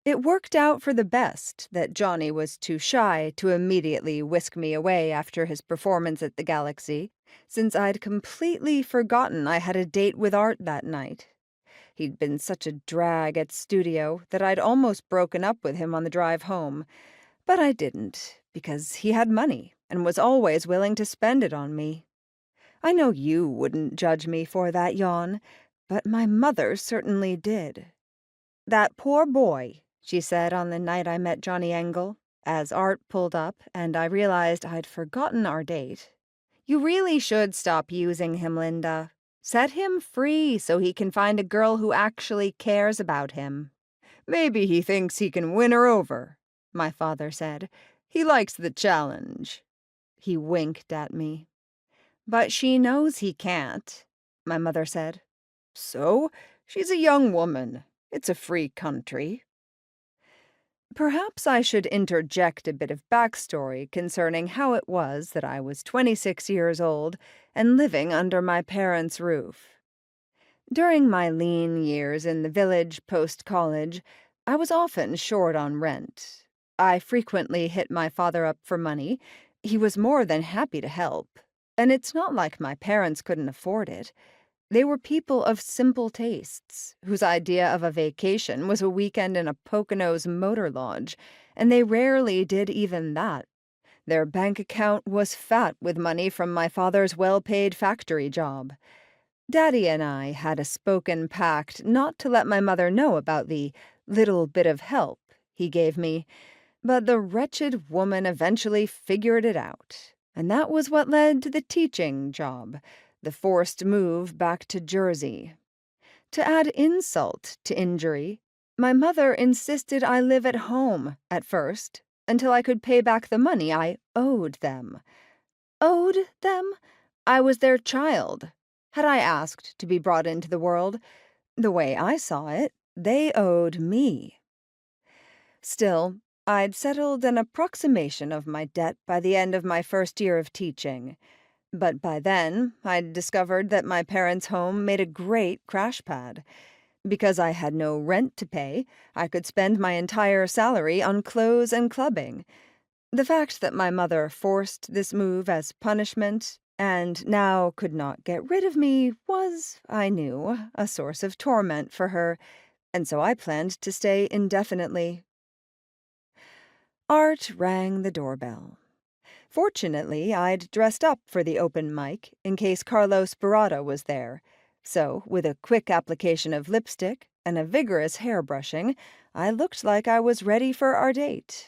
It worked out for the best that Johnny was too shy to immediately whisk me away after his performance at the Galaxy, since I'd completely forgotten I had a date with Art that night. He'd been such a drag at studio that I'd almost broken up with him on the drive home, but I didn't, because he had money and was always willing to spend it on me. I know you wouldn't judge me for that yawn, but my mother certainly did. "That poor boy," she said on the night I met Johnny Engel, as Art pulled up and I realized I'd forgotten our date. "You really should stop using him, Lynda. Set him free so he can find a girl who actually cares about him." "Maybe he thinks he can win her over," my father said. "He likes the challenge." He winked at me. "But she knows he can't," my mother said. "So? She's a young woman. It's a free country." Perhaps I should interject a bit of backstory concerning how it was that I was 26 years old and living under my parents' roof. During my lean years in the village post-college, I was often short on rent. I frequently hit my father up for money. He was more than happy to help. And it's not like my parents couldn't afford it. They were people of simple tastes, whose idea of a vacation was a weekend in a Poconos motor lodge, and they rarely did even that. Their bank account was fat with money from my father's well-paid factory job. Daddy and I had a spoken pact not to let my mother know about the little bit of help he gave me, but the wretched woman eventually figured it out, and that was what led to the teaching job, the forced move back to Jersey. To add insult to injury, my mother insisted I live at home at first, until I could pay back the money I owed them. Owed them? I was their child. Had I asked to be brought into the world? The way I saw it, they owed me. Still, I'd settled an approximation of my debt by the end of my first year of teaching. But by then, I'd discovered that my parents' home made a great crash pad. Because I had no rent to pay, I could spend my entire salary on clothes and clubbing. The fact that my mother forced this move as punishment and now could not get rid of me was, I knew, a source of torment for her, and so I planned to stay indefinitely. Art rang the doorbell. Fortunately, I'd dressed up for the open mic in case Carlos Barada was there, so with a quick application of lipstick and a vigorous hair brushing, I looked like I was ready for our date,